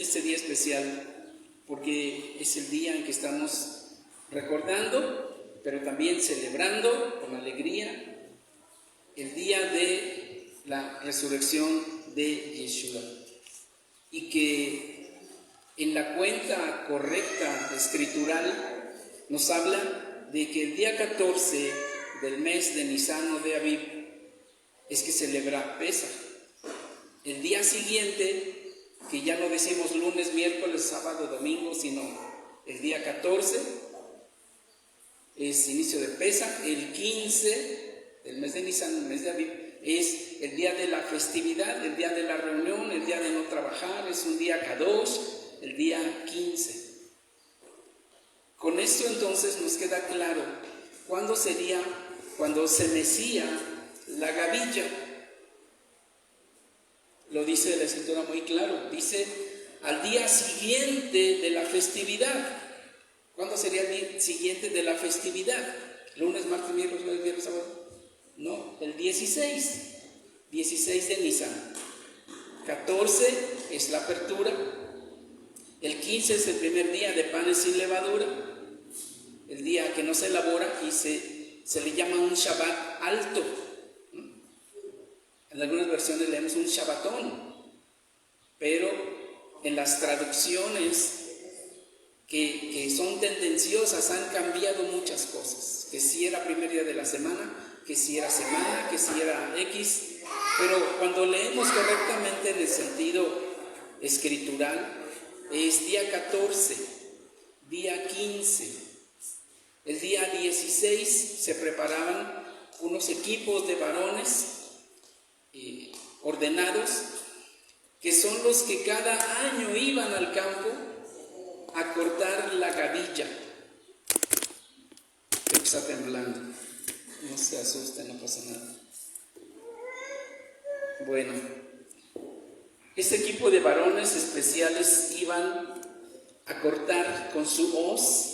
este día especial porque es el día en que estamos recordando, pero también celebrando con alegría el día de la resurrección de Yeshua. Y que en la cuenta correcta escritural nos habla de que el día 14 del mes de Nisan o de Aviv es que celebra Pesaj. El día siguiente, que ya no decimos lunes, miércoles, sábado, domingo, sino el día 14 es inicio de Pesaj. El 15 del mes de Nisan, el mes de Aviv, es el día de la festividad, el día de la reunión, el día de no trabajar, es un día Kadosh, el día 15. Con esto entonces nos queda claro cuándo sería, cuando se mecía la gavilla. Lo dice la escritura muy claro, dice al día siguiente de la festividad. ¿Cuándo sería el día siguiente de la festividad? ¿Lunes, martes, miércoles, jueves, viernes, sábado? No, el 16 de Nisan. 14 es la apertura. El 15 es el primer día de panes sin levadura, el día que no se elabora y se le llama un Shabbat alto. En algunas versiones leemos un Shabbatón, pero en las traducciones que son tendenciosas han cambiado muchas cosas, que si era primer día de la semana, que si era semana, que si era X, pero cuando leemos correctamente en el sentido escritural, es día 14, día 15, el día 16 se preparaban unos equipos de varones ordenados, que son los que cada año iban al campo a cortar la gavilla. Creo que está temblando, no se asusten, no pasa nada. Bueno, este equipo de varones especiales iban a cortar con su hoz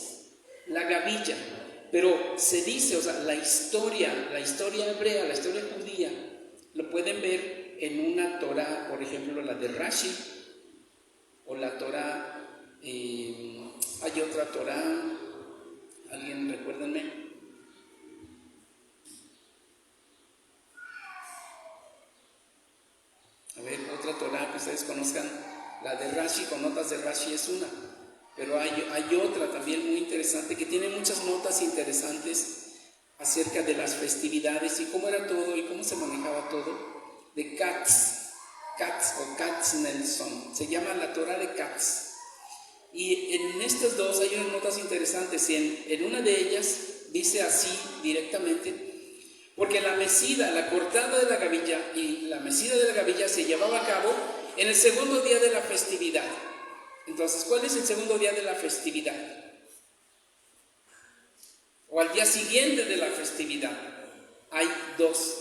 la gavilla, pero se dice, o sea, la historia hebrea, la historia judía, lo pueden ver en una Torah, por ejemplo, la de Rashi, o la Torah, hay otra Torah, ¿alguien recuérdenme? A ver, otra Torah que ustedes conozcan, la de Rashi, con notas de Rashi es una, pero hay otra también muy interesante que tiene muchas notas interesantes acerca de las festividades y cómo era todo y cómo se manejaba todo, de Katz o Katznelson, se llama la Torah de Katz. Y en estas dos hay unas notas interesantes, y en una de ellas dice así directamente: porque la mecida, la cortada de la gavilla y la mecida de la gavilla se llevaba a cabo en el segundo día de la festividad. Entonces, ¿cuál es el segundo día de la festividad? O al día siguiente de la festividad. Hay dos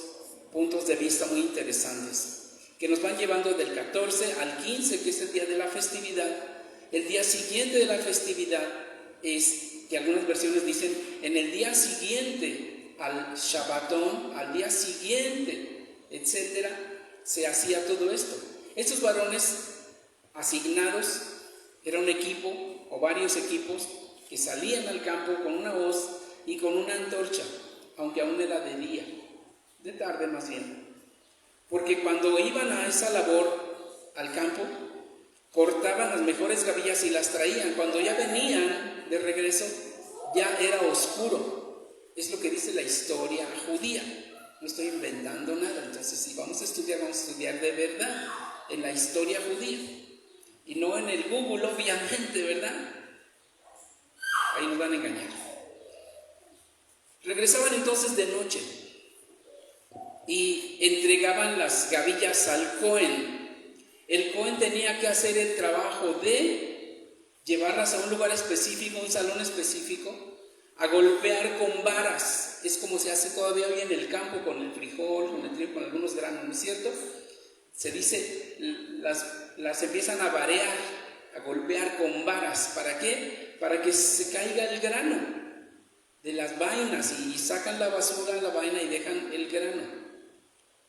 puntos de vista muy interesantes que nos van llevando del 14 al 15, que es el día de la festividad. El día siguiente de la festividad es, que algunas versiones dicen, en el día siguiente al Shabbatón, al día siguiente, etcétera, se hacía todo esto. Estos varones asignados, era un equipo o varios equipos que salían al campo con una hoz y con una antorcha, aunque aún era de día, de tarde más bien, porque cuando iban a esa labor al campo, cortaban las mejores gavillas y las traían. Cuando ya venían de regreso, ya era oscuro. Es lo que dice la historia judía, no estoy inventando nada. Entonces, si vamos a estudiar de verdad en la historia judía y no en el Google, obviamente, ¿verdad? Ahí nos van a engañar. Regresaban entonces de noche y entregaban las gavillas al Cohen. El Cohen tenía que hacer el trabajo de llevarlas a un lugar específico, un salón específico, a golpear con varas. Es como se hace todavía hoy en el campo con el frijol, con el trigo, con algunos granos, ¿no es cierto? Se dice, las empiezan a varear, a golpear con varas. ¿Para qué? Para que se caiga el grano de las vainas y sacan la basura, la vaina y dejan el grano.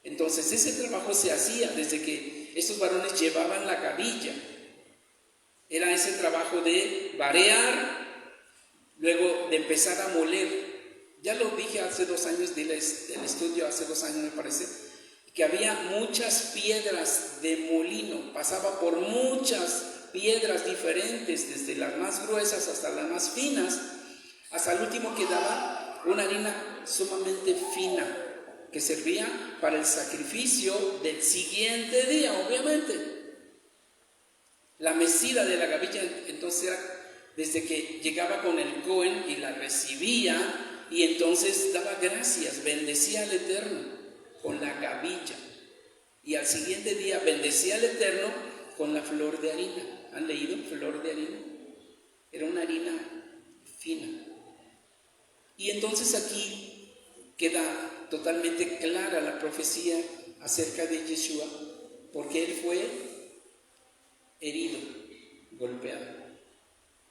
Entonces ese trabajo se hacía desde que estos varones llevaban la gavilla Era ese trabajo de varear, luego de empezar a moler. Ya lo dije hace 2 años, del estudio hace 2 años me parece, que había muchas piedras de molino, pasaba por muchas piedras diferentes, desde las más gruesas hasta las más finas, hasta el último quedaba una harina sumamente fina, que servía para el sacrificio del siguiente día, obviamente. La mecida de la gavilla entonces era desde que llegaba con el Cohen y la recibía, y entonces daba gracias, bendecía al Eterno con la gavilla, y al siguiente día bendecía al Eterno con la flor de harina. ¿Han leído flor de harina? Era una harina fina. Y entonces aquí queda totalmente clara la profecía acerca de Yeshua, porque él fue herido, golpeado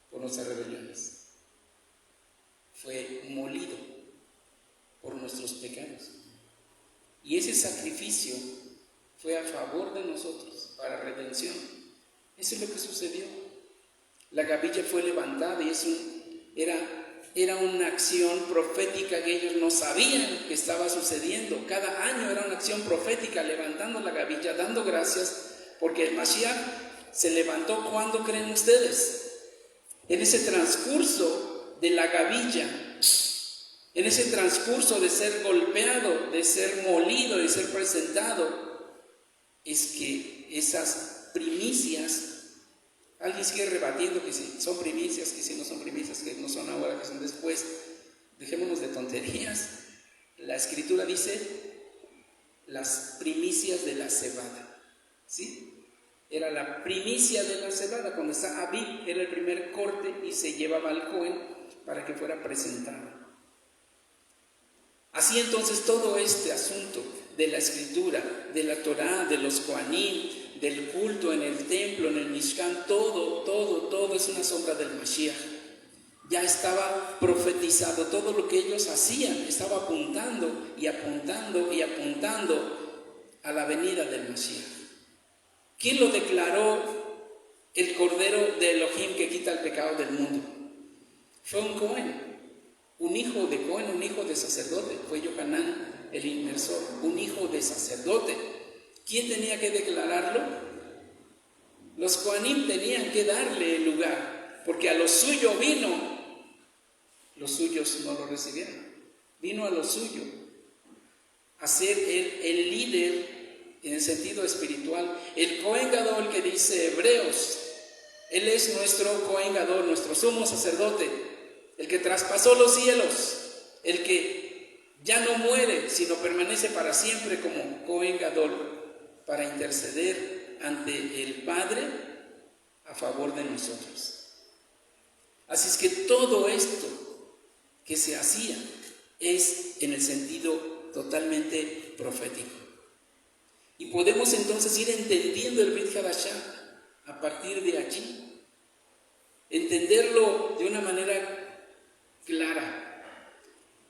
por nuestras rebeliones, fue molido por nuestros pecados, y ese sacrificio fue a favor de nosotros, para redención. Eso es lo que sucedió. La gavilla fue levantada y era una acción profética que ellos no sabían que estaba sucediendo. Cada año era una acción profética, levantando la gavilla, dando gracias, porque el Mashiach se levantó. ¿Cuándo creen ustedes? En ese transcurso de la gavilla, en ese transcurso de ser golpeado, de ser molido, de ser presentado, es que esas primicias, alguien sigue rebatiendo que si son primicias, que si no son primicias, que no son ahora, que son después. Dejémonos de tonterías. La Escritura dice las primicias de la cebada, ¿sí? Era la primicia de la cebada. Cuando está Abib, era el primer corte y se llevaba al Cohen para que fuera presentado. Así entonces todo este asunto de la Escritura, de la Torá, de los Kohanim, del culto en el templo, en el Mishkan, todo es una sombra del Mashiach. Ya estaba profetizado, todo lo que ellos hacían estaba apuntando y apuntando y apuntando a la venida del Mashiach. ¿Quién lo declaró el Cordero de Elohim que quita el pecado del mundo? Fue un Cohen, un hijo de Cohen, un hijo de sacerdote. Fue Yohanan el inmersor, un hijo de sacerdote. ¿Quién tenía que declararlo? Los Kohanim tenían que darle el lugar, porque a lo suyo vino, los suyos no lo recibieron. Vino a lo suyo, a ser el líder en el sentido espiritual. El Cohen Gadol que dice Hebreos, él es nuestro Cohen Gadol, nuestro sumo sacerdote, el que traspasó los cielos, el que ya no muere, sino permanece para siempre como Cohen Gadol, para interceder ante el Padre a favor de nosotros. Así es que todo esto que se hacía es en el sentido totalmente profético. Y podemos entonces ir entendiendo el Brit Hadashah a partir de allí, entenderlo de una manera clara,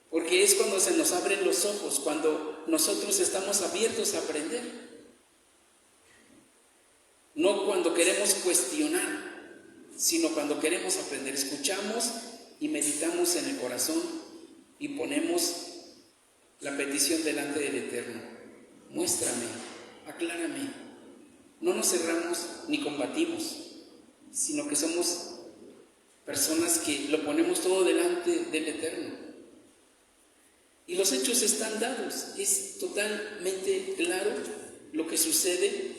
porque es cuando se nos abren los ojos, cuando nosotros estamos abiertos a aprender, no cuando queremos cuestionar, sino cuando queremos aprender. Escuchamos y meditamos en el corazón y ponemos la petición delante del Eterno. Muéstrame, aclárame. No nos cerramos ni combatimos, sino que somos personas que lo ponemos todo delante del Eterno. Y los hechos están dados, es totalmente claro lo que sucede,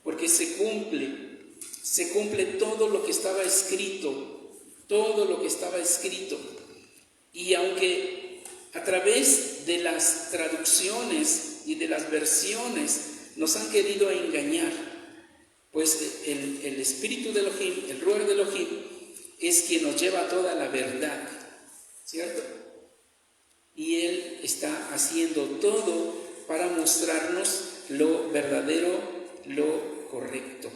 porque se cumple todo lo que estaba escrito, todo lo que estaba escrito. Y aunque a través de las traducciones y de las versiones nos han querido engañar, pues el Espíritu de Elohim, el Ruach de Elohim, es quien nos lleva a toda la verdad, ¿cierto? Y Él está haciendo todo para mostrarnos lo verdadero, lo correcto.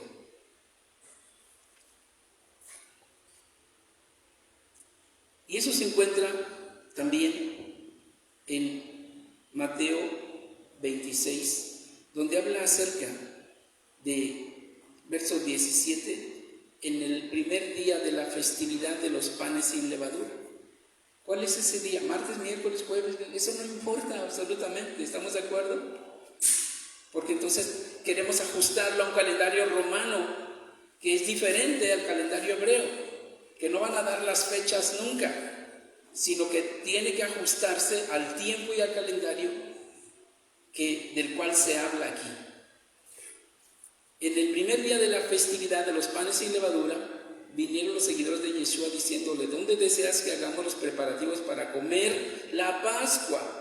Y eso se encuentra también en Mateo 26, donde habla acerca de verso 17, en el primer día de la festividad de los panes sin levadura. ¿Cuál es ese día? ¿Martes, miércoles, jueves? Eso no importa absolutamente, ¿estamos de acuerdo? Porque entonces queremos ajustarlo a un calendario romano que es diferente al calendario hebreo, que no van a dar las fechas nunca, sino que tiene que ajustarse al tiempo y al calendario del cual se habla aquí. En el primer día de la festividad de los panes sin levadura, vinieron los seguidores de Yeshua diciéndole: ¿dónde deseas que hagamos los preparativos para comer la Pascua?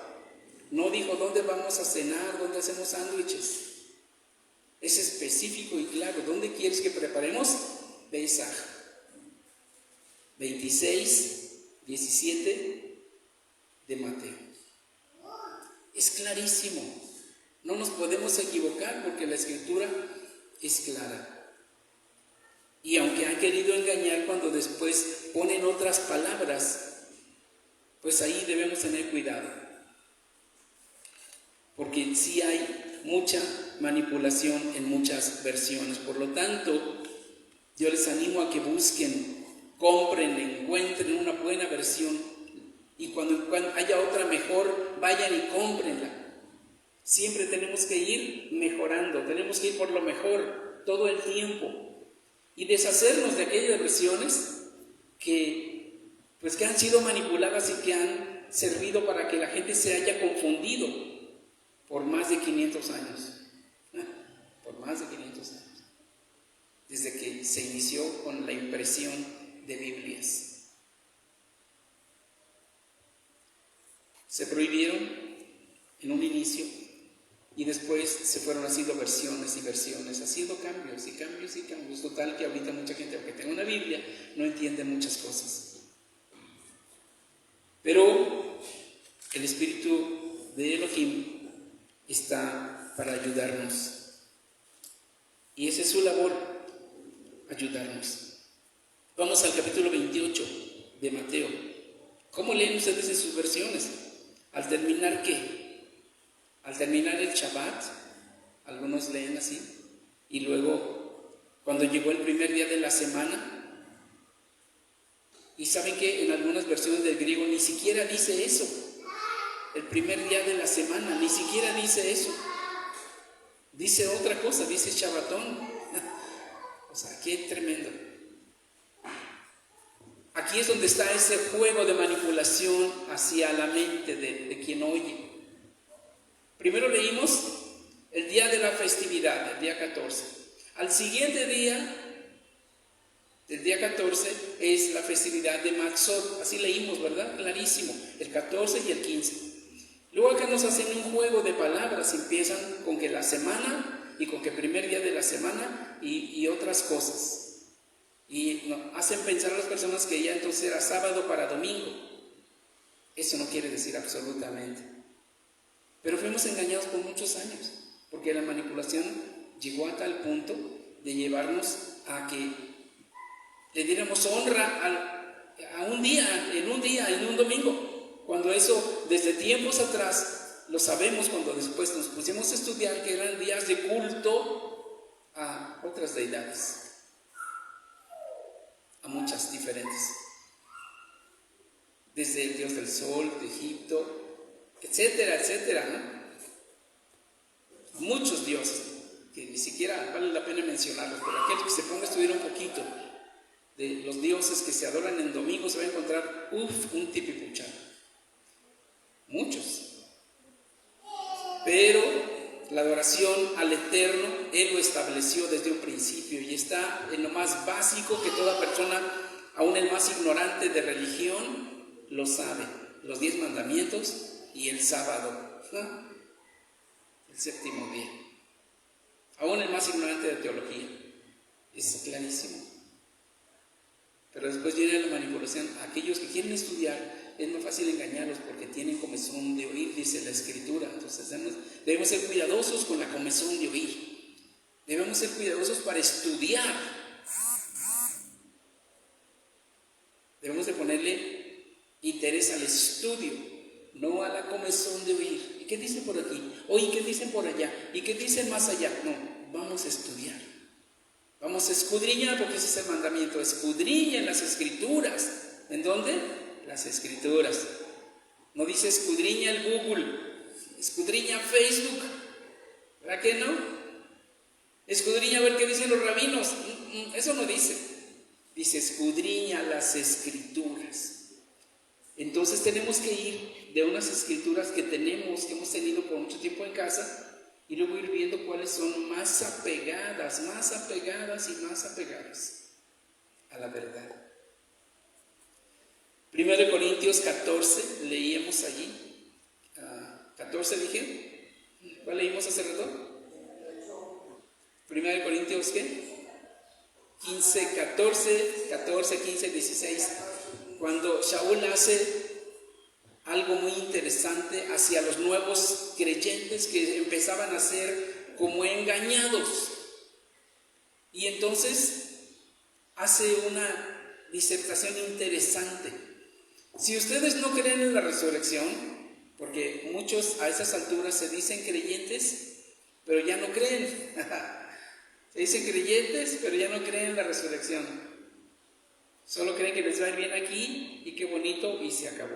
No dijo dónde vamos a cenar, dónde hacemos sándwiches. Es específico y claro. ¿Dónde quieres que preparemos? Pesaj. 26, 17 de Mateo. Es clarísimo. No nos podemos equivocar porque la escritura es clara. Y aunque han querido engañar cuando después ponen otras palabras, pues ahí debemos tener cuidado. Porque sí hay mucha manipulación en muchas versiones. Por lo tanto, yo les animo a que busquen, compren, encuentren una buena versión, y cuando haya otra mejor, vayan y cómprenla. Siempre tenemos que ir mejorando, tenemos que ir por lo mejor todo el tiempo y deshacernos de aquellas versiones que han sido manipuladas y que han servido para que la gente se haya confundido por más de 500 años. Por más de 500 años. Desde que se inició con la impresión de Biblias. Se prohibieron en un inicio y después se fueron haciendo versiones y versiones, haciendo cambios y cambios y cambios. Total que ahorita mucha gente, aunque tenga una Biblia, no entiende muchas cosas. Pero el Espíritu de Elohim está para ayudarnos. Y esa es su labor, ayudarnos. Vamos al capítulo 28 de Mateo. ¿Cómo leen ustedes en sus versiones? Al terminar, ¿qué? Al terminar el Shabbat, algunos leen así, y luego cuando llegó el primer día de la semana, y saben que en algunas versiones del griego ni siquiera dice eso. El primer día de la semana, ni siquiera dice eso. Dice otra cosa, dice Shabbatón. O sea, qué tremendo. Aquí es donde está ese juego de manipulación hacia la mente de quien oye. Primero leímos el día de la festividad, el día 14. Al siguiente día, el día 14, es la festividad de Matzot. Así leímos, ¿verdad? Clarísimo. El 14 y el 15. Luego acá nos hacen un juego de palabras, empiezan con que la semana y con que el primer día de la semana y otras cosas. Y hacen pensar a las personas que ya entonces era sábado para domingo. Eso no quiere decir absolutamente. Pero fuimos engañados por muchos años, porque la manipulación llegó a tal punto de llevarnos a que le diéramos honra a un día, en un domingo. Cuando eso, desde tiempos atrás, lo sabemos cuando después nos pusimos a estudiar que eran días de culto a otras deidades, a muchas diferentes. Desde el dios del sol, de Egipto, etcétera, etcétera, ¿no? Muchos dioses, que ni siquiera vale la pena mencionarlos, pero aquel que se ponga a estudiar un poquito de los dioses que se adoran en domingo, se va a encontrar, un tipipuchá. Muchos. Pero la adoración al Eterno, Él lo estableció desde un principio y está en lo más básico que toda persona, aún el más ignorante de religión, lo sabe. Los 10 mandamientos y el sábado, ¿no? El séptimo día. Aún el más ignorante de teología. Es clarísimo. Pero después viene la manipulación. Aquellos que quieren estudiar, es muy fácil engañarlos porque tienen comezón de oír, dice la Escritura. Entonces debemos ser cuidadosos con la comezón de oír. Debemos ser cuidadosos para estudiar. Debemos de ponerle interés al estudio, no a la comezón de oír. ¿Y qué dicen por aquí? Oye, ¿qué dicen por allá? ¿Y qué dicen más allá? No, vamos a estudiar. Vamos a escudriñar, porque ese es el mandamiento. Escudriñen las Escrituras. ¿En dónde? Las Escrituras. No dice escudriña el Google, escudriña Facebook. ¿Verdad que no? Escudriña a ver qué dicen los rabinos. Eso no dice. Dice escudriña las Escrituras. Entonces tenemos que ir de unas escrituras que hemos tenido por mucho tiempo en casa, y luego ir viendo cuáles son más apegadas a la verdad. 1 Corintios 14, leíamos allí. 14 dije. ¿Cuál leímos hace rato? 1 Corintios, ¿qué? 15, 14, 15, 16. Cuando Shaul hace algo muy interesante hacia los nuevos creyentes que empezaban a ser como engañados. Y entonces hace una disertación interesante. Si ustedes no creen en la resurrección, porque muchos a esas alturas se dicen creyentes, pero ya no creen. Se dicen creyentes, pero ya no creen en la resurrección. Solo creen que les va a ir bien aquí y qué bonito, y se acabó.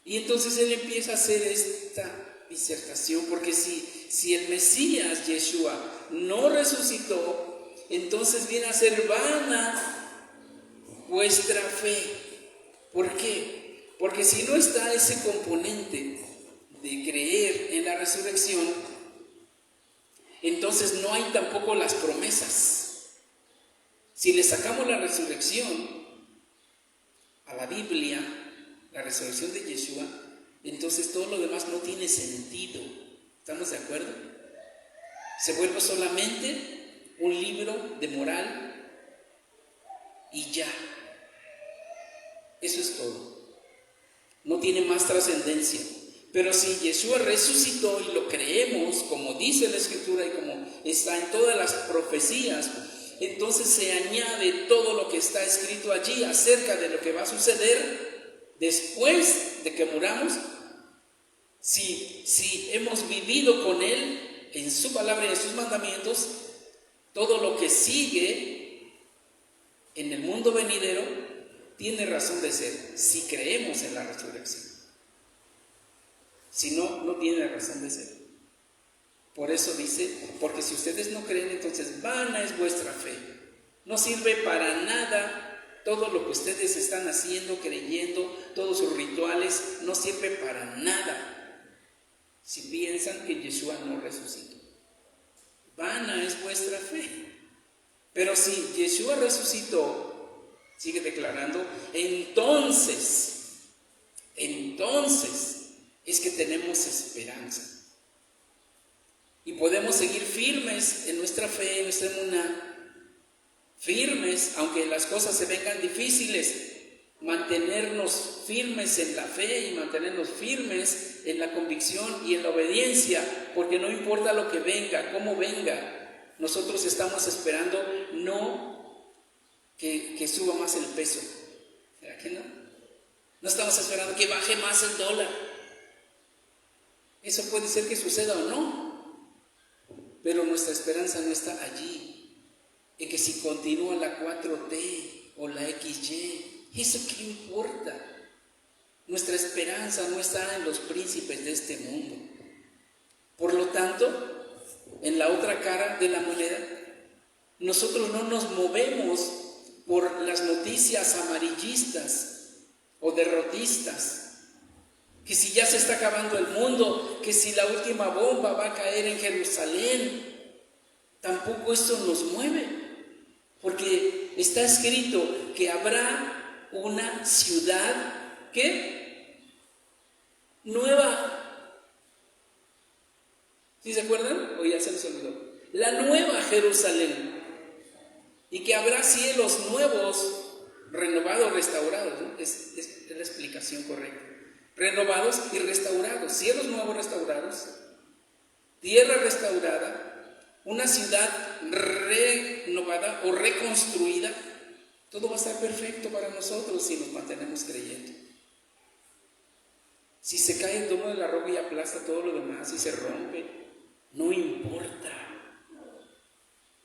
Y entonces él empieza a hacer esta disertación, porque si el Mesías, Yeshua, no resucitó, entonces viene a ser vana vuestra fe. ¿Por qué? Porque si no está ese componente de creer en la resurrección, entonces no hay tampoco las promesas. Si le sacamos la resurrección a la Biblia, la resurrección de Yeshua, entonces todo lo demás no tiene sentido. ¿Estamos de acuerdo? Se vuelve solamente un libro de moral y ya. Eso es todo. No tiene más trascendencia. Pero si Yeshua resucitó y lo creemos, como dice la Escritura y como está en todas las profecías, entonces se añade todo lo que está escrito allí acerca de lo que va a suceder después de que muramos. Si hemos vivido con Él en su palabra y en sus mandamientos, todo lo que sigue en el mundo venidero tiene razón de ser, si creemos en la resurrección. Si no, no tiene razón de ser. Por eso dice, porque si ustedes no creen, entonces vana es vuestra fe. No sirve para nada todo lo que ustedes están haciendo, creyendo, todos sus rituales, no sirve para nada si piensan que Yeshua no resucitó. Vana es vuestra fe. Pero si Yeshua resucitó, sigue declarando, entonces es que tenemos esperanza. Y podemos seguir firmes en nuestra fe, en nuestra emuná, firmes, aunque las cosas se vengan difíciles, mantenernos firmes en la fe y mantenernos firmes en la convicción y en la obediencia, porque no importa lo que venga, cómo venga, nosotros estamos esperando no que suba más el peso. ¿Será que no? No estamos esperando que baje más el dólar. Eso puede ser que suceda o no. Pero nuestra esperanza no está allí, en que si continúa la 4T o la XY, ¿eso qué importa? Nuestra esperanza no está en los príncipes de este mundo. Por lo tanto, en la otra cara de la moneda, nosotros no nos movemos por las noticias amarillistas o derrotistas, que si ya se está acabando el mundo, que si la última bomba va a caer en Jerusalén. Tampoco esto nos mueve, porque está escrito que habrá una ciudad, ¿qué? Nueva. ¿Sí se acuerdan? O ya se les olvidó. La nueva Jerusalén. Y que habrá cielos nuevos, renovados, restaurados, ¿no? Es la explicación correcta. Renovados y restaurados, cielos nuevos restaurados, tierra restaurada, una ciudad renovada o reconstruida. Todo va a estar perfecto para nosotros si nos mantenemos creyendo. Si se cae el domo de la roca y aplasta todo lo demás y se rompe, no importa.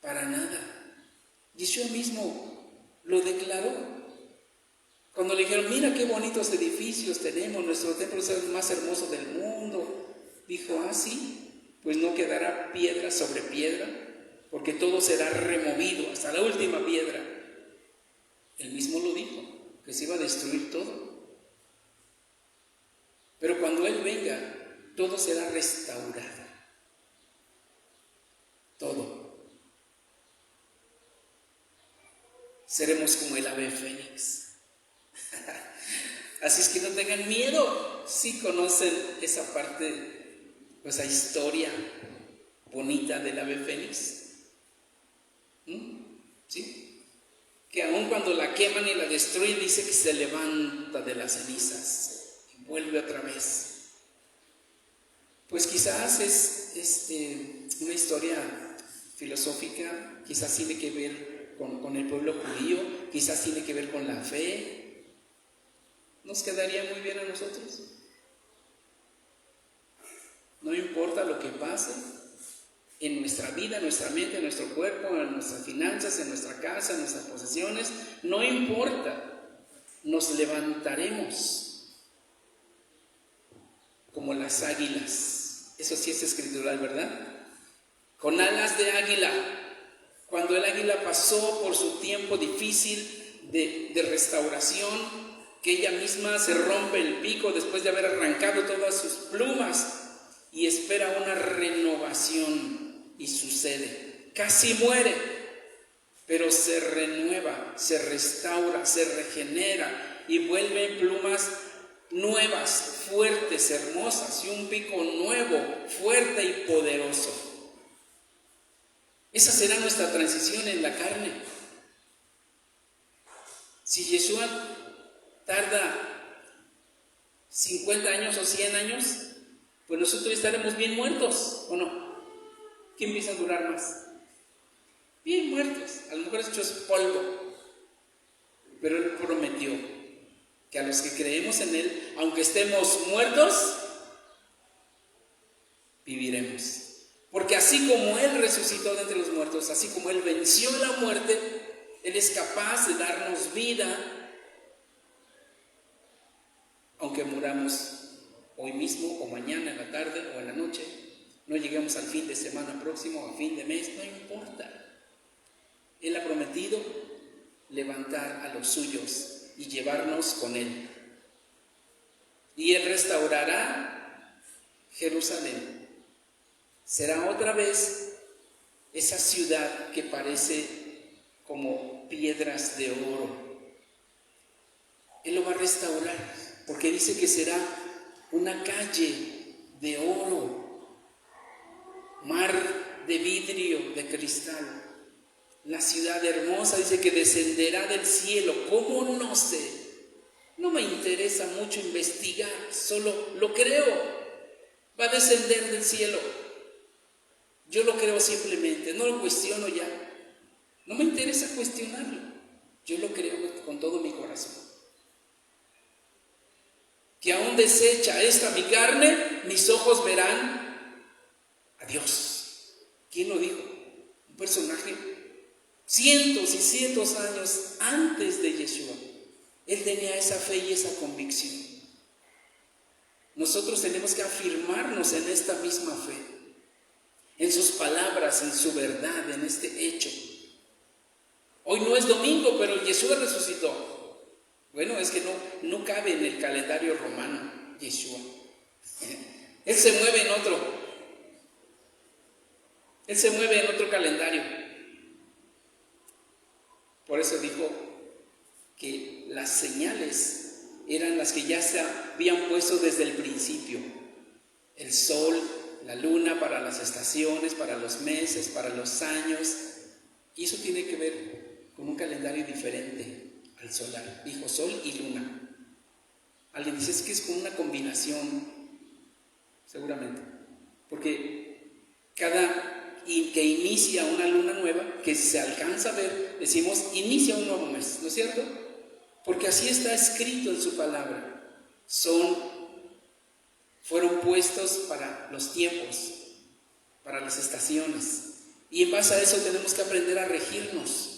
para nada. Yeshua mismo lo declaró. Cuando le dijeron, mira qué bonitos edificios tenemos, nuestro templo es el más hermoso del mundo, dijo, sí, pues no quedará piedra sobre piedra, porque todo será removido hasta la última piedra. Él mismo lo dijo, que se iba a destruir todo. Pero cuando Él venga, todo será restaurado. Todo. Seremos como el ave fénix. Así es que no tengan miedo. Si conocen esa parte, pues esa historia bonita del ave fénix. ¿Sí? Que aun cuando la queman y la destruyen, dice que se levanta de las cenizas y vuelve otra vez. Pues quizás es una historia filosófica, quizás tiene que ver con el pueblo judío, quizás tiene que ver con la fe. ¿Nos quedaría muy bien a nosotros? No importa lo que pase en nuestra vida, en nuestra mente, en nuestro cuerpo, en nuestras finanzas, en nuestra casa, en nuestras posesiones, no importa, nos levantaremos como las águilas. Eso sí es escritural, ¿verdad? Con alas de águila. Cuando el águila pasó por su tiempo difícil de restauración, que ella misma se rompe el pico después de haber arrancado todas sus plumas y espera una renovación, y sucede. Casi muere, pero se renueva, se restaura, se regenera y vuelven plumas nuevas, fuertes, hermosas y un pico nuevo, fuerte y poderoso. Esa será nuestra transición en la carne. Si Yeshua tarda 50 años o 100 años, pues nosotros estaremos bien muertos, ¿o no? ¿Quién empieza a durar más? Bien muertos, a lo mejor hechos polvo. Pero Él prometió que a los que creemos en Él, aunque estemos muertos, viviremos. Porque así como Él resucitó de entre los muertos, así como Él venció la muerte, Él es capaz de darnos vida, aunque muramos hoy mismo o mañana en la tarde o en la noche, no lleguemos al fin de semana próximo, a fin de mes, no importa. Él ha prometido levantar a los suyos y llevarnos con Él. Y Él restaurará Jerusalén. Será otra vez esa ciudad que parece como piedras de oro. Él lo va a restaurar, porque dice que será una calle de oro, mar de vidrio, de cristal. La ciudad hermosa, dice que descenderá del cielo. ¿Cómo? No sé. No me interesa mucho investigar, solo lo creo. Va a descender del cielo. Yo lo creo simplemente, no lo cuestiono ya. No me interesa cuestionarlo. Yo lo creo con todo mi corazón. Que aún deshecha esta mi carne, mis ojos verán a Dios. ¿Quién lo dijo? Un personaje cientos y cientos años antes de Yeshua. Él tenía esa fe y esa convicción. Nosotros tenemos que afirmarnos en esta misma fe, en sus palabras, en su verdad, en este hecho. Hoy no es domingo, pero Yeshua resucitó. Bueno, es que no cabe en el calendario romano, Yeshua. Él se mueve en otro. Él se mueve en otro calendario. Por eso dijo que las señales eran las que ya se habían puesto desde el principio. El sol, la luna para las estaciones, para los meses, para los años. Y eso tiene que ver con un calendario diferente al solar. Dijo sol y luna. Alguien dice, es que es como una combinación, seguramente. Porque cada que inicia una luna nueva, que se alcanza a ver, decimos, inicia un nuevo mes, ¿no es cierto? Porque así está escrito en su palabra. Fueron puestos para los tiempos, para las estaciones. Y en base a eso tenemos que aprender a regirnos.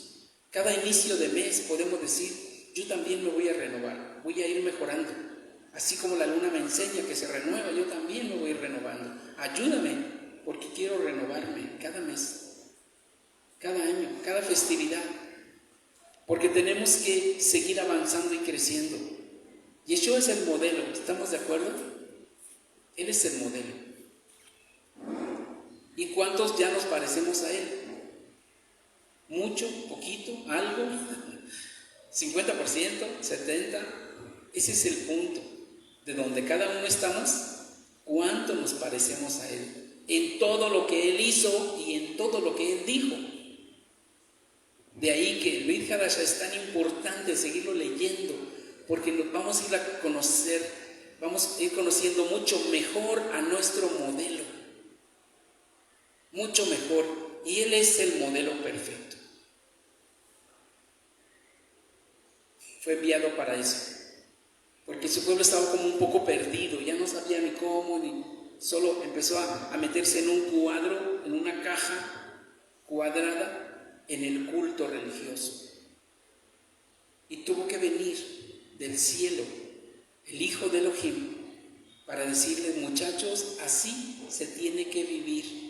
Cada inicio de mes podemos decir, yo también me voy a renovar, voy a ir mejorando. Así como la luna me enseña que se renueva, yo también me voy a ir renovando. Ayúdame, porque quiero renovarme cada mes, cada año, cada festividad. Porque tenemos que seguir avanzando y creciendo. Yeshua es el modelo, ¿estamos de acuerdo? Él es el modelo. ¿Y cuántos ya nos parecemos a Él? ¿Mucho? ¿Poquito? ¿Algo? ¿50%? ¿70%? Ese es el punto. De donde cada uno estamos, ¿cuánto nos parecemos a Él? En todo lo que Él hizo y en todo lo que Él dijo. De ahí que el Brit Hadashah es tan importante seguirlo leyendo, porque nos vamos a ir a conocer, vamos a ir conociendo mucho mejor a nuestro modelo. Mucho mejor. Y Él es el modelo perfecto. Fue enviado para eso. Porque su pueblo estaba como un poco perdido, ya no sabía ni cómo, ni solo empezó a meterse en un cuadro, en una caja cuadrada, en el culto religioso. Y tuvo que venir del cielo el Hijo de Elohim para decirles, muchachos, así se tiene que vivir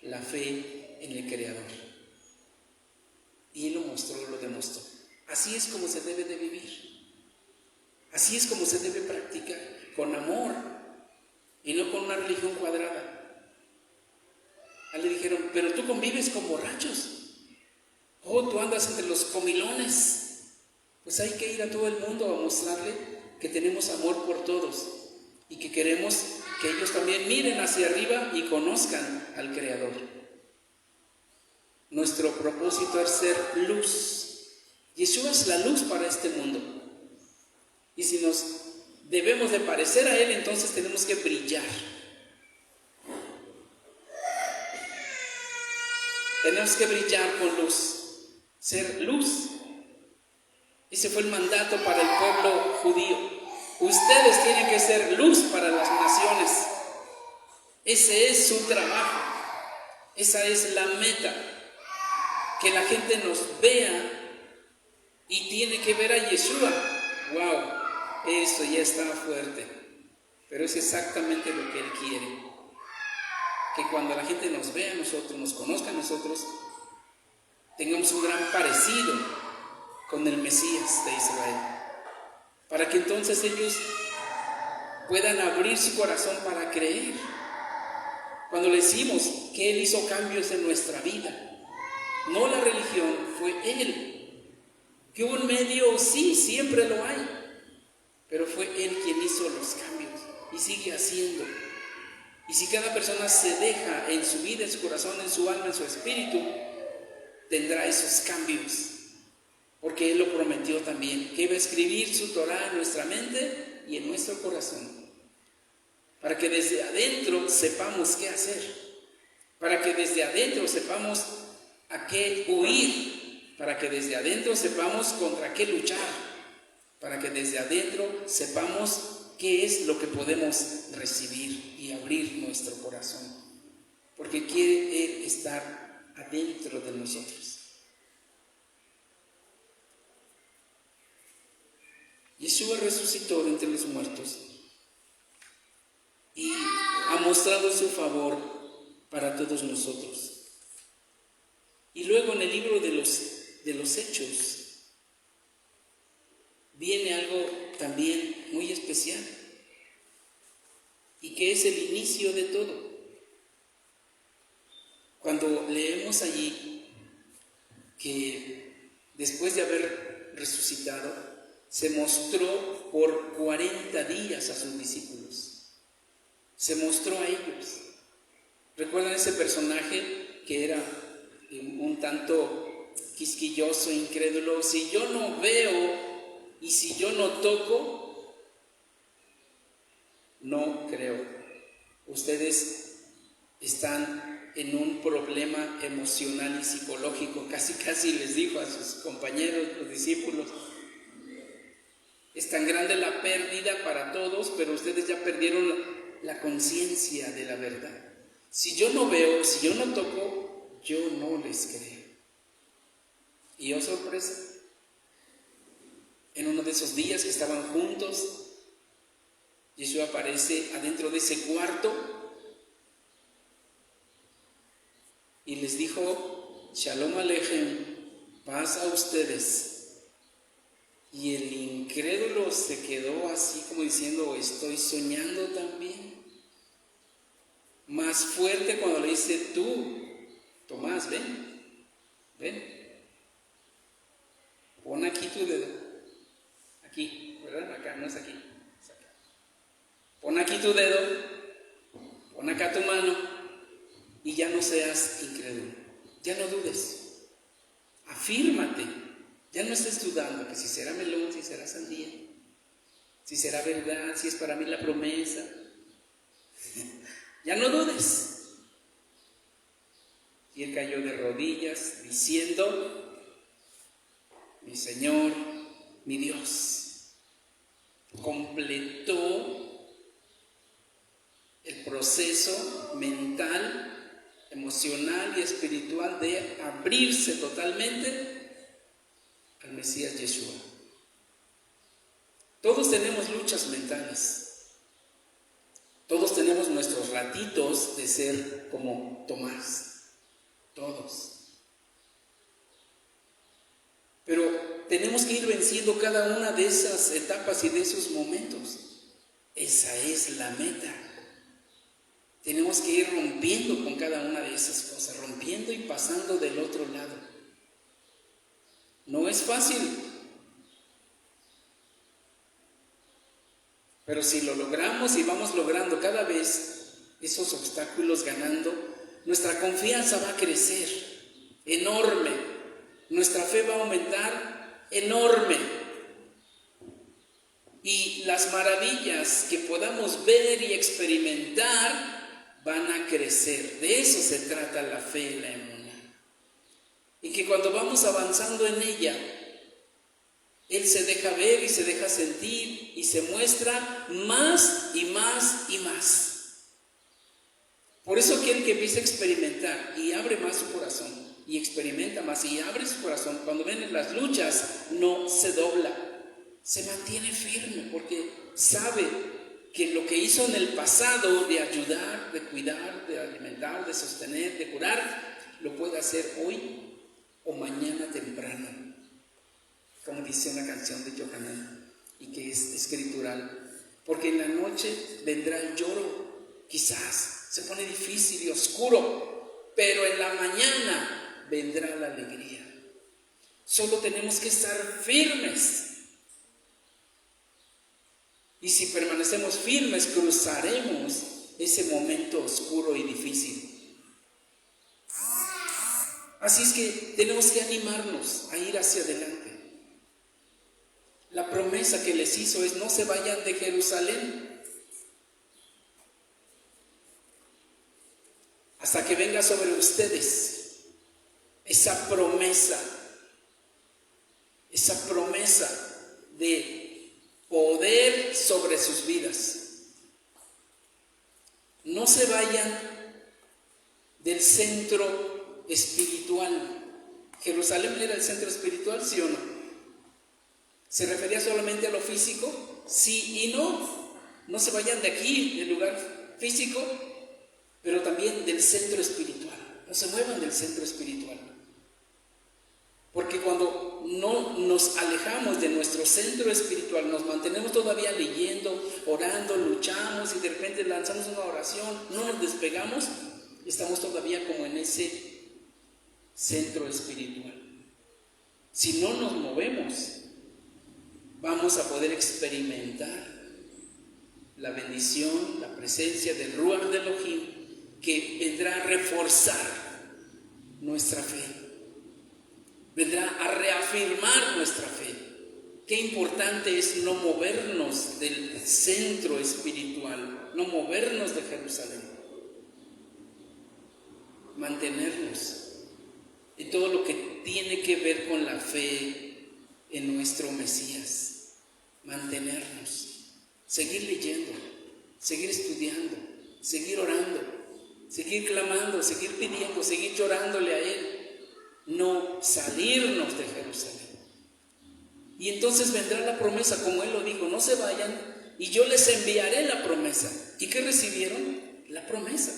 la fe en el Creador. Y Él lo mostró, lo demostró. Así es como se debe de vivir. Así es como se debe practicar, con amor y no con una religión cuadrada. A él le dijeron, pero tú convives con borrachos. Oh, tú andas entre los comilones. Pues hay que ir a todo el mundo a mostrarle que tenemos amor por todos y que queremos que ellos también miren hacia arriba y conozcan al Creador. Nuestro propósito es ser luz. Yeshua es la luz para este mundo. Y si nos debemos de parecer a Él, entonces tenemos que brillar. Tenemos que brillar con luz, ser luz. Ese fue el mandato para el pueblo judío. Ustedes tienen que ser luz para las naciones. Ese es su trabajo. Esa es la meta. Que la gente nos vea y tiene que ver a Yeshua. ¡Wow! Eso ya está fuerte. Pero es exactamente lo que Él quiere. Que cuando la gente nos vea a nosotros, nos conozca a nosotros, tengamos un gran parecido con el Mesías de Israel, para que entonces ellos puedan abrir su corazón para creer. Cuando le decimos que Él hizo cambios en nuestra vida, no la religión, fue Él. Que hubo un medio, sí, siempre lo hay, pero fue Él quien hizo los cambios y sigue haciendo. Y si cada persona se deja en su vida, en su corazón, en su alma, en su espíritu, tendrá esos cambios. Porque Él lo prometió también, que iba a escribir su Torah en nuestra mente y en nuestro corazón. Para que desde adentro sepamos qué hacer. Para que desde adentro sepamos a qué huir. Para que desde adentro sepamos contra qué luchar. Para que desde adentro sepamos qué es lo que podemos recibir y abrir nuestro corazón. Porque quiere Él estar adentro de nosotros. Yeshua resucitó de entre los muertos y ha mostrado su favor para todos nosotros. Y luego en el libro de los Hechos viene algo también muy especial y que es el inicio de todo. Cuando leemos allí que después de haber resucitado, se mostró por 40 días a sus discípulos. Se mostró a ellos. ¿Recuerdan ese personaje que era un tanto quisquilloso, incrédulo? Si yo no veo y si yo no toco, no creo. Ustedes están en un problema emocional y psicológico. Casi les dijo a sus compañeros, los discípulos. Es tan grande la pérdida para todos, pero ustedes ya perdieron la conciencia de la verdad. Si yo no veo, si yo no toco, yo no les creo. Y oh sorpresa, en uno de esos días que estaban juntos, Yeshua aparece adentro de ese cuarto y les dijo: Shalom Aleichem, paz a ustedes. Y el incrédulo se quedó así como diciendo: estoy soñando también. Más fuerte cuando le dice: tú, Tomás, ven, pon aquí tu dedo, aquí, ¿verdad? Acá, no es aquí, es acá. Pon aquí tu dedo, pon acá tu mano y ya no seas incrédulo, ya no dudes, afírmate, ya no estés dudando que si será melón, si será sandía, si será verdad, si es para mí la promesa. Ya no dudes. Y él cayó de rodillas diciendo: mi Señor, mi Dios. Completó el proceso mental, emocional y espiritual de abrirse totalmente al Mesías Yeshua. Todos tenemos luchas mentales. Todos tenemos nuestros ratitos de ser como Tomás. Todos. Pero tenemos que ir venciendo cada una de esas etapas y de esos momentos. Esa es la meta. Tenemos que ir rompiendo con cada una de esas cosas, rompiendo y pasando del otro lado. No es fácil, pero si lo logramos y vamos logrando cada vez esos obstáculos ganando, nuestra confianza va a crecer enorme, nuestra fe va a aumentar enorme, y las maravillas que podamos ver y experimentar van a crecer. De eso se trata la fe y la emuná. Y que cuando vamos avanzando en ella, Él se deja ver y se deja sentir y se muestra más y más y más. Por eso aquel que empieza a experimentar y abre más su corazón y experimenta más y abre su corazón, cuando vienen las luchas no se dobla, se mantiene firme porque sabe que lo que hizo en el pasado de ayudar, de cuidar, de alimentar, de sostener, de curar, lo puede hacer hoy o mañana temprano, como dice una canción de Yohanan y que es escritural, porque en la noche vendrá el lloro, quizás se pone difícil y oscuro, pero en la mañana vendrá la alegría. Solo tenemos que estar firmes. Y si permanecemos firmes, cruzaremos ese momento oscuro y difícil. Así es que tenemos que animarnos a ir hacia adelante. La promesa que les hizo es: no se vayan de Jerusalén hasta que venga sobre ustedes esa promesa de poder sobre sus vidas. No se vayan del centro espiritual. ¿Jerusalén era el centro espiritual, sí o no? ¿Se refería solamente a lo físico? Sí y no. No se vayan de aquí, del lugar físico, pero también del centro espiritual. No se muevan del centro espiritual. Porque cuando no nos alejamos de nuestro centro espiritual, nos mantenemos todavía leyendo, orando, luchamos y de repente lanzamos una oración, no nos despegamos, estamos todavía como en ese centro espiritual. Si no nos movemos, vamos a poder experimentar la bendición, la presencia del Ruach de Elohim, que vendrá a reforzar nuestra fe. Vendrá a reafirmar nuestra fe. Qué importante es no movernos del centro espiritual, no movernos de Jerusalén. Mantenernos en todo lo que tiene que ver con la fe en nuestro Mesías. Mantenernos, seguir leyendo, seguir estudiando, seguir orando, seguir clamando, seguir pidiendo, seguir llorándole a Él, no salirnos de Jerusalén. Y entonces vendrá la promesa, como Él lo dijo, no se vayan y yo les enviaré la promesa. ¿Y qué recibieron? La promesa.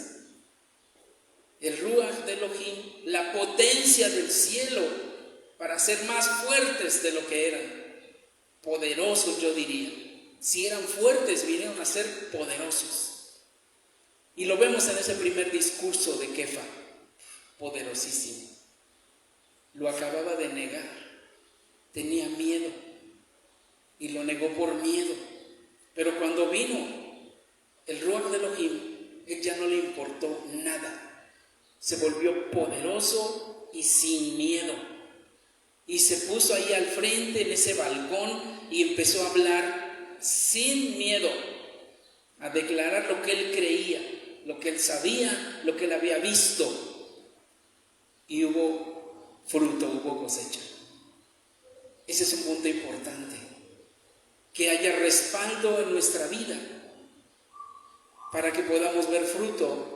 El Ruach de Elohim, la potencia del cielo para ser más fuertes de lo que eran. Poderosos, yo diría. Si eran fuertes, vinieron a ser poderosos. Y lo vemos en ese primer discurso de Kefa, poderosísimo. Lo acababa de negar, tenía miedo y lo negó por miedo. Pero cuando vino el Ruach de Elohim, él ya no le importó nada. Se volvió poderoso y sin miedo. Y se puso ahí al frente en ese balcón y empezó a hablar sin miedo, a declarar lo que él creía, lo que él sabía, lo que él había visto. Y hubo fruto, hubo cosecha. Ese es un punto importante, que haya respaldo en nuestra vida para que podamos ver fruto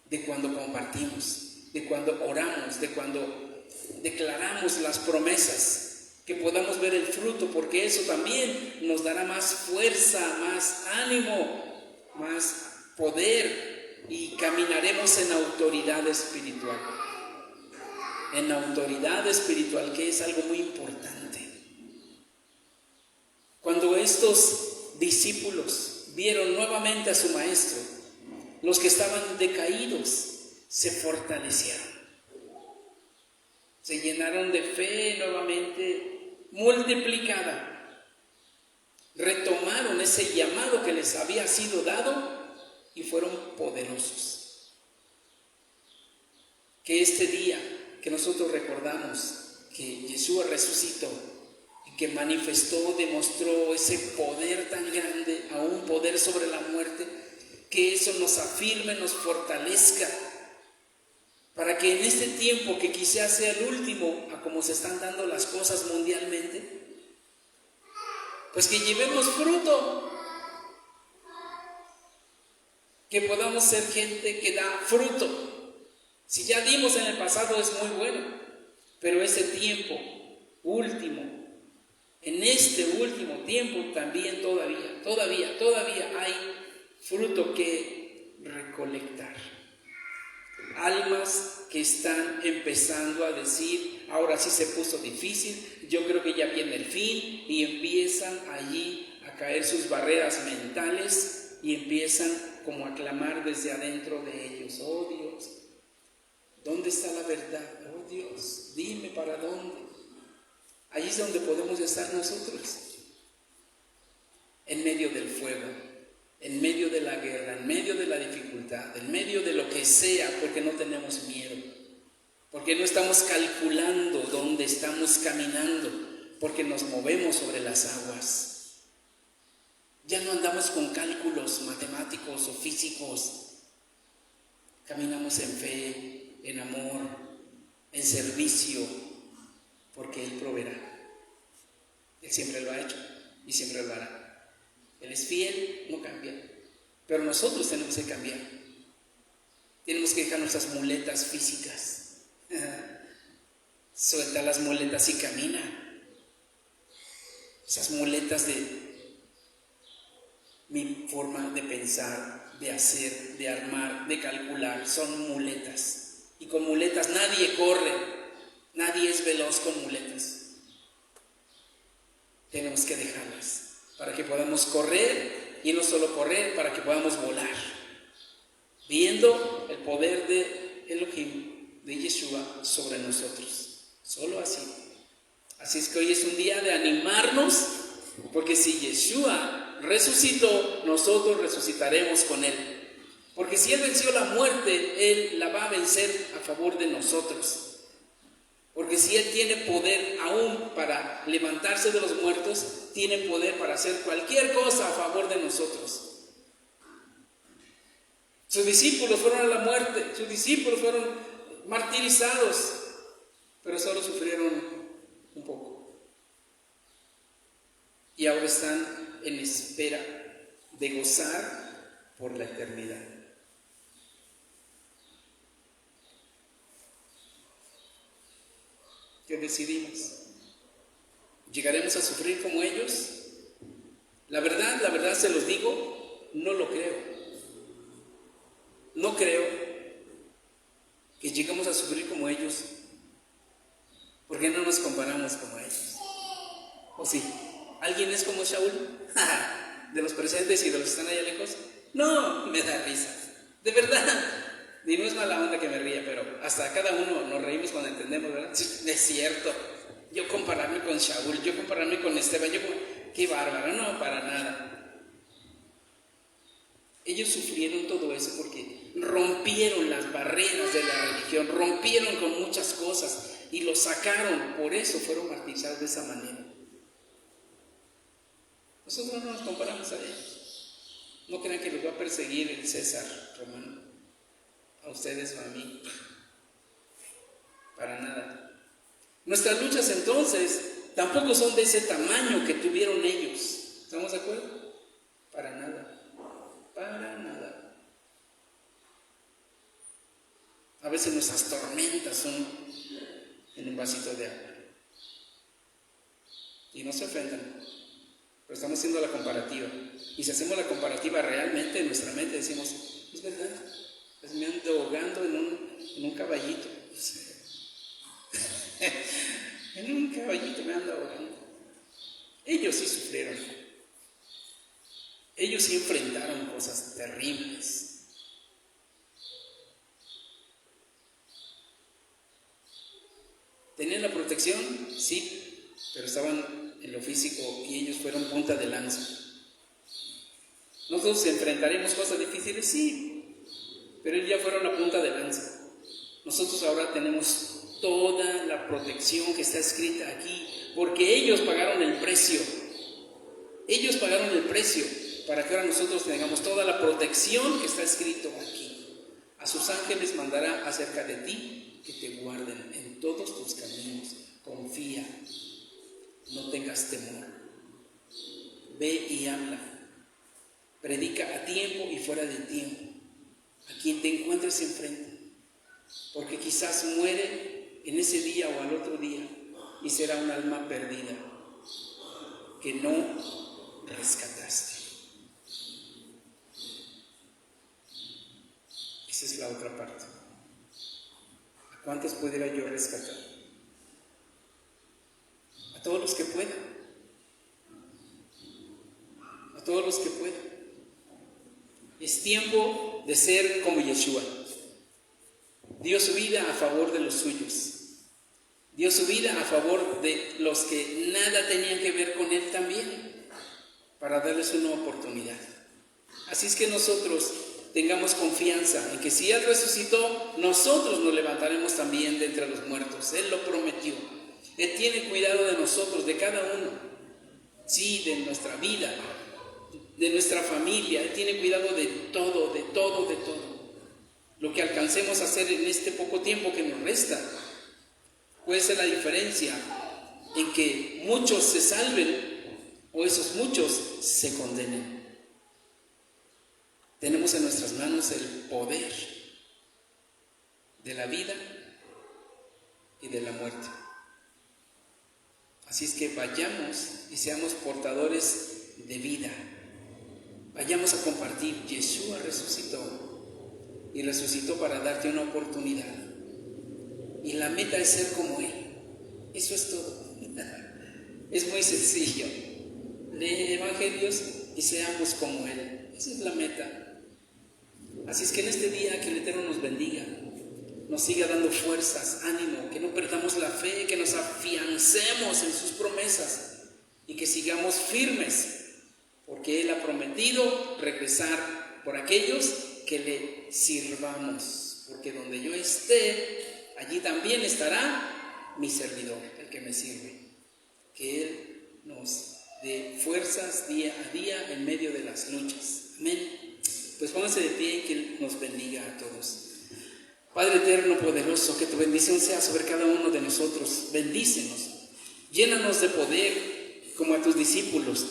de cuando compartimos, de cuando oramos, de cuando declaramos las promesas, que podamos ver el fruto, porque eso también nos dará más fuerza, más ánimo, más poder, y caminaremos en autoridad espiritual. En autoridad espiritual, que es algo muy importante. Cuando estos discípulos vieron nuevamente a su maestro, los que estaban decaídos se fortalecieron. Se llenaron de fe nuevamente multiplicada. Retomaron ese llamado que les había sido dado y fueron poderosos. Que este día que nosotros recordamos que Yeshua resucitó y que manifestó, demostró ese poder tan grande, aún poder sobre la muerte, que eso nos afirme, nos fortalezca, para que en este tiempo que quizás sea el último a como se están dando las cosas mundialmente, pues que llevemos fruto, que podamos ser gente que da fruto. Si ya dimos en el pasado es muy bueno, pero ese tiempo último, en este último tiempo también todavía hay fruto que recolectar. Almas que están empezando a decir, ahora sí se puso difícil, yo creo que ya viene el fin, y empiezan allí a caer sus barreras mentales y empiezan como a clamar desde adentro de ellos: oh Dios, ¿dónde está la verdad? Oh Dios, dime para dónde. Allí es donde podemos estar nosotros, en medio del fuego, en medio de la guerra, en medio de la dificultad, en medio de lo que sea, porque no tenemos miedo, porque no estamos calculando dónde estamos caminando, porque nos movemos sobre las aguas. Ya no andamos con cálculos matemáticos o físicos, caminamos en fe, en amor, en servicio, porque Él proveerá. Él siempre lo ha hecho y siempre lo hará. Él es fiel, no cambia. Pero nosotros tenemos que cambiar. Tenemos que dejar nuestras muletas físicas. Suelta las muletas y camina. Esas muletas de mi forma de pensar, de hacer, de armar, de calcular, son muletas. Y con muletas nadie corre, nadie es veloz con muletas. Tenemos que dejarlas para que podamos correr, y no solo correr, para que podamos volar, viendo el poder de Elohim, de Yeshua, sobre nosotros. Solo así. Así es que hoy es un día de animarnos, porque si Yeshua resucitó, nosotros resucitaremos con Él. Porque si Él venció la muerte, Él la va a vencer a favor de nosotros. Porque si Él tiene poder aún para levantarse de los muertos, tiene poder para hacer cualquier cosa a favor de nosotros. Sus discípulos fueron a la muerte, sus discípulos fueron martirizados, pero solo sufrieron un poco. Y ahora están en espera de gozar por la eternidad. ¿Qué decidimos? ¿Llegaremos a sufrir como ellos? La verdad se los digo, no lo creo. No creo que lleguemos a sufrir como ellos. ¿Por qué no nos comparamos como ellos? ¿O sí? ¿Alguien es como Shaul? ¿De los presentes y de los que están allá lejos? No, me da risa. De verdad. Y no es mala onda que me ría, pero hasta cada uno nos reímos cuando entendemos, ¿verdad? Sí, es cierto. Yo compararme con Shaul, yo compararme con Esteban, qué bárbaro, no, para nada. Ellos sufrieron todo eso porque rompieron las barreras de la religión, rompieron con muchas cosas y lo sacaron, por eso fueron martirizados de esa manera. Nosotros no nos comparamos a ellos. No crean que los va a perseguir el César romano, a ustedes o a mí, para nada. Nuestras luchas entonces tampoco son de ese tamaño que tuvieron ellos. ¿Estamos de acuerdo? Para nada. Para nada. A veces nuestras tormentas son en un vasito de agua. Y no se ofendan, pero estamos haciendo la comparativa. Y si hacemos la comparativa realmente en nuestra mente decimos, es verdad, pues me ando ahogando en un caballito. En un caballito me ando ahogando. Ellos sí sufrieron. Ellos sí enfrentaron cosas terribles. ¿Tenían la protección? Sí, pero estaban en lo físico y ellos fueron punta de lanza. ¿Nosotros enfrentaremos cosas difíciles? Sí, pero ellos ya fueron la punta de lanza. Nosotros ahora tenemos toda la protección que está escrita aquí, porque ellos pagaron el precio. Ellos pagaron el precio para que ahora nosotros tengamos toda la protección que está escrito aquí. A sus ángeles mandará acerca de ti que te guarden en todos tus caminos. Confía, no tengas temor. Ve y habla. Predica a tiempo y fuera de tiempo, a quien te encuentres enfrente, porque quizás muere en ese día o al otro día y será un alma perdida que no rescataste. Esa es la otra parte. ¿A cuántos pudiera yo rescatar? A todos los que puedan. A todos los que puedan. Es tiempo de ser como Yeshua. Dio su vida a favor de los suyos. Dio su vida a favor de los que nada tenían que ver con Él también, para darles una oportunidad. Así es que nosotros tengamos confianza en que si Él resucitó, nosotros nos levantaremos también de entre los muertos. Él lo prometió. Él tiene cuidado de nosotros, de cada uno. Sí, de nuestra vida, de nuestra familia. Él tiene cuidado de todo, de todo, de todo. Lo que alcancemos a hacer en este poco tiempo que nos resta puede ser la diferencia en que muchos se salven o esos muchos se condenen. Tenemos en nuestras manos el poder de la vida y de la muerte. Así es que vayamos y seamos portadores de vida. Vayamos a compartir. Yeshua resucitó y resucitó para darte una oportunidad. Y la meta es ser como Él. Eso es todo. Es muy sencillo. Lee evangelios y seamos como Él. Esa es la meta. Así es que en este día que el Eterno nos bendiga, nos siga dando fuerzas, ánimo, que no perdamos la fe, que nos afiancemos en sus promesas y que sigamos firmes, porque Él ha prometido regresar por aquellos que le sirvamos, porque donde yo esté, allí también estará mi servidor, el que me sirve. Que Él nos dé fuerzas día a día en medio de las luchas. Amén. Pues pónganse de pie y que Él nos bendiga a todos. Padre eterno, poderoso, que tu bendición sea sobre cada uno de nosotros. Bendícenos, llénanos de poder como a tus discípulos.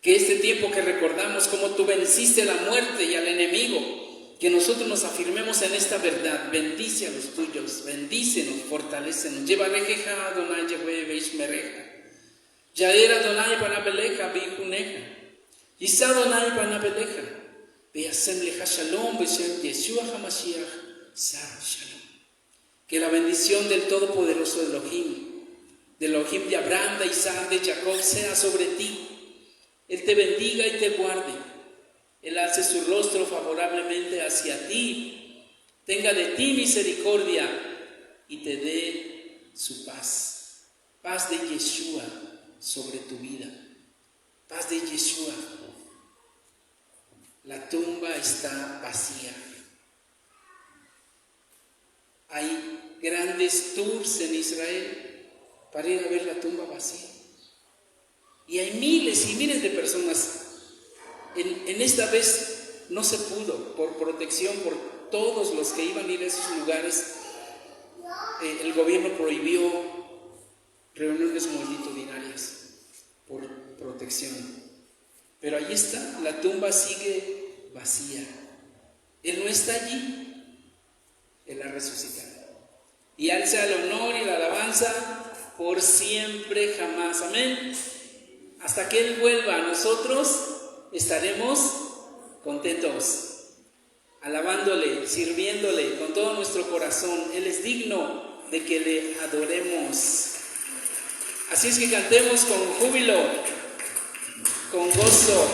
Que este tiempo que recordamos cómo tú venciste la muerte y al enemigo, Que nosotros nos afirmemos en esta verdad. Bendice a los tuyos, bendícenos, fortalécenos. Lleva rejeja Adonai Yahweh Beishmereja. Yaer Adonai Panabeleja Bijuneja. Isa Adonai Panabeleja. Beasem Leja Shalom Beshem Yeshua HaMashiach Sar Shalom. Que la bendición del Todopoderoso del Elohim de Abraham, de Isaac, de Jacob, sea sobre ti. Él te bendiga y te guarde. Él alce su rostro favorablemente hacia ti, tenga de ti misericordia y te dé su paz. Paz de Yeshua sobre tu vida. Paz de Yeshua. La tumba está vacía. Hay grandes tours en Israel para ir a ver la tumba vacía. Y hay miles y miles de personas. En esta vez no se pudo, por protección, por todos los que iban a ir a esos lugares. El gobierno prohibió reuniones multitudinarias por protección. Pero ahí está, la tumba sigue vacía. Él no está allí, Él ha resucitado. Y a Él sea el honor y la alabanza por siempre jamás. Amén. Hasta que Él vuelva a nosotros, estaremos contentos, alabándole, sirviéndole con todo nuestro corazón. Él es digno de que le adoremos. Así es que cantemos con júbilo, con gozo.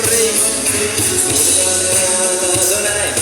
Rey,